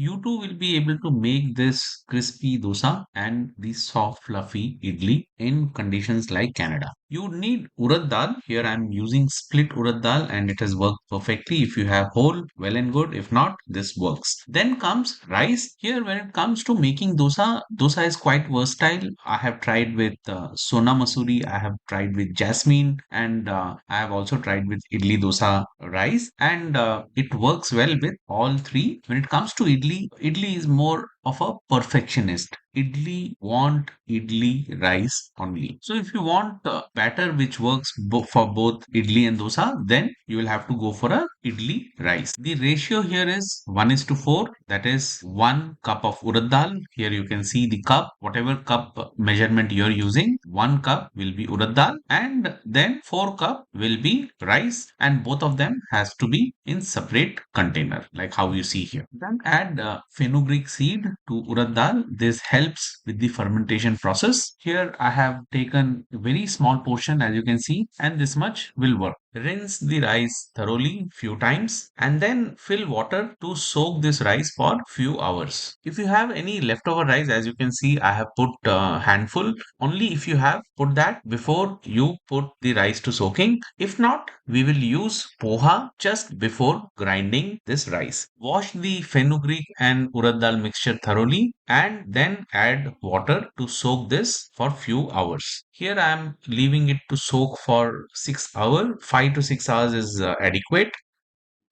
you too will be able to make this crispy dosa and the soft fluffy idli in conditions like Canada. You need urad dal. Here I'm using split urad dal and it has worked perfectly. If you have whole, well and good. If not, this works. Then comes rice. Here when it comes to making dosa, dosa is quite versatile. I have tried with sona masuri, I have tried with jasmine, and I have also tried with idli dosa rice, and it works well with all three. When it comes to idli, idli is more of a perfectionist. Idli want idli rice only. So if you want batter which works for both idli and dosa, then you will have to go for a idli rice. The ratio here is 1 is to 4. That is 1 cup of urad dal. Here you can see the cup. Whatever cup measurement you are using, 1 cup will be urad dal and then 4 cup will be rice, and both of them has to be in separate container like how you see here. Then add fenugreek seed to urad dal. This helps with the fermentation process. Here I have taken a very small portion as you can see, and this much will work. Rinse the rice thoroughly few times and then fill water to soak this rice for few hours. If you have any leftover rice, as you can see, I have put a handful. Only if you have, put that before you put the rice to soaking. If not, we will use poha just before grinding this rice. Wash the fenugreek and urad dal mixture thoroughly and then add water to soak this for few hours. Here I am leaving it to soak for 6 hours. 5 to 6 hours is adequate.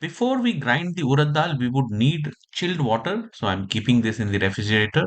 Before we grind the urad dal, we would need chilled water. So I'm keeping this in the refrigerator.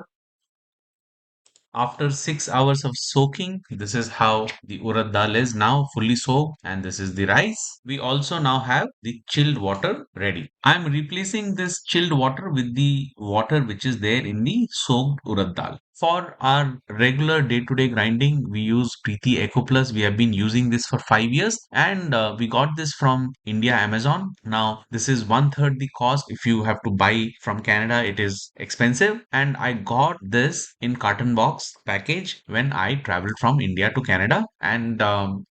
After 6 hours of soaking, this is how the urad dal is now fully soaked, and this is the rice. We also now have the chilled water ready. I'm replacing this chilled water with the water which is there in the soaked urad dal. For our regular day-to-day grinding, we use Preeti Eco Plus. We have been using this for 5 years, and we got this from India Amazon. Now, this is one third the cost. If you have to buy from Canada, it is expensive. And I got this in carton box package when I traveled from India to Canada, and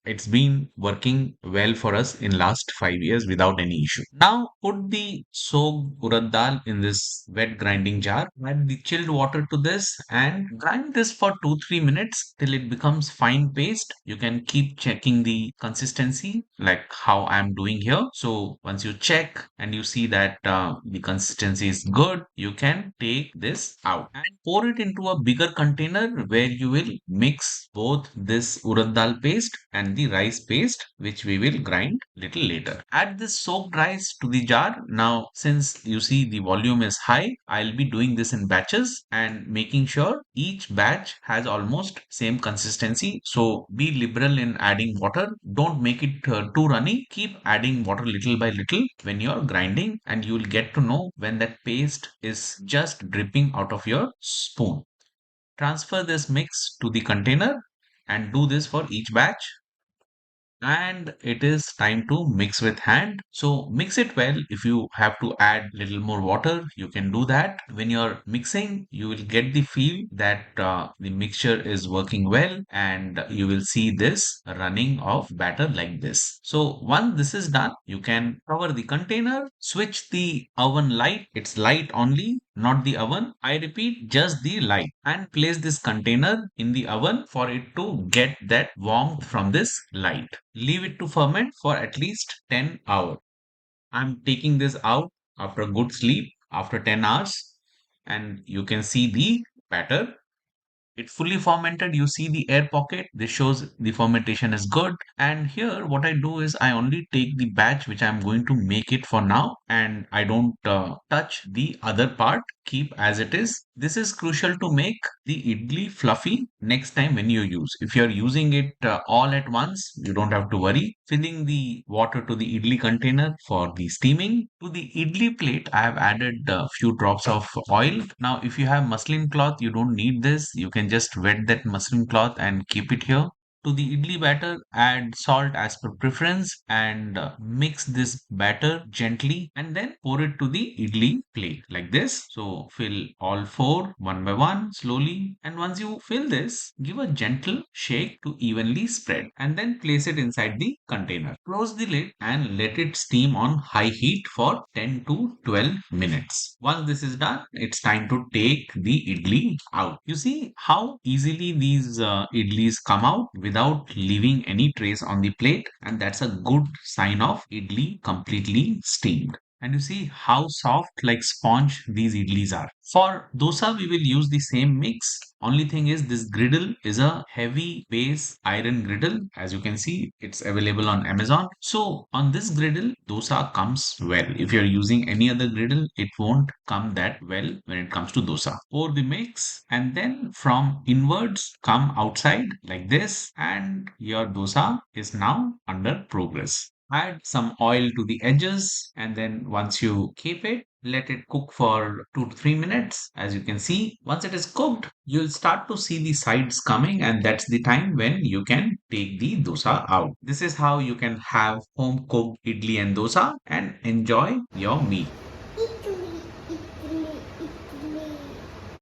it's been working well for us in last 5 years without any issue. Now, put the soaked urad dal in this wet grinding jar. Add the chilled water to this and grind this for 2-3 minutes till it becomes fine paste. You can keep checking the consistency like how I'm doing here. So once you check and you see that the consistency is good, you can take this out and pour it into a bigger container where you will mix both this urad dal paste and the rice paste, which we will grind little later. Add this soaked rice to the jar. Now since you see the volume is high, I'll be doing this in batches and making sure each batch has almost same consistency. So be liberal in adding water. Don't make it too runny. Keep adding water little by little when you're grinding, and you'll get to know when that paste is just dripping out of your spoon. Transfer this mix to the container and do this for each batch, and it is time to mix with hand. So mix it well. If you have to add little more water, you can do that. When you're mixing, you will get the feel that the mixture is working well, and you will see this running of batter like this. So once this is done, you can cover the container, switch the oven light. It's light only, not the oven. I repeat, just the light, and place this container in the oven for it to get that warmth from this light. Leave it to ferment for at least 10 hours. I'm taking this out after a good sleep after 10 hours, and you can see the batter. It fully fermented. You see the air pocket. This shows the fermentation is good. And here, what I do is I only take the batch which I'm going to make it for now, and I don't touch the other part. Keep as it is. This is crucial to make the idli fluffy next time when you use. If you're using it all at once, you don't have to worry. Filling the water to the idli container for the steaming. To the idli plate, I have added a few drops of oil. Now, if you have muslin cloth, you don't need this. You can just wet that muslin cloth and keep it here. To the idli batter, add salt as per preference and mix this batter gently and then pour it to the idli plate like this. So fill all four one by one slowly. And once you fill this, give a gentle shake to evenly spread and then place it inside the container. Close the lid and let it steam on high heat for 10 to 12 minutes. Once this is done, it's time to take the idli out. You see how easily these idlis come out without leaving any trace on the plate, and that's a good sign of idli completely steamed. And you see how soft like sponge these idlis are. For dosa, we will use the same mix. Only thing is this griddle is a heavy base iron griddle. As you can see, it's available on Amazon. So on this griddle, dosa comes well. If you're using any other griddle, it won't come that well when it comes to dosa. Pour the mix and then from inwards come outside like this, and your dosa is now under progress. Add some oil to the edges, and then once you keep it, let it cook for 2 to 3 minutes. As you can see, once it is cooked, you'll start to see the sides coming, and that's the time when you can take the dosa out. This is how you can have home cooked idli and dosa and enjoy your meal.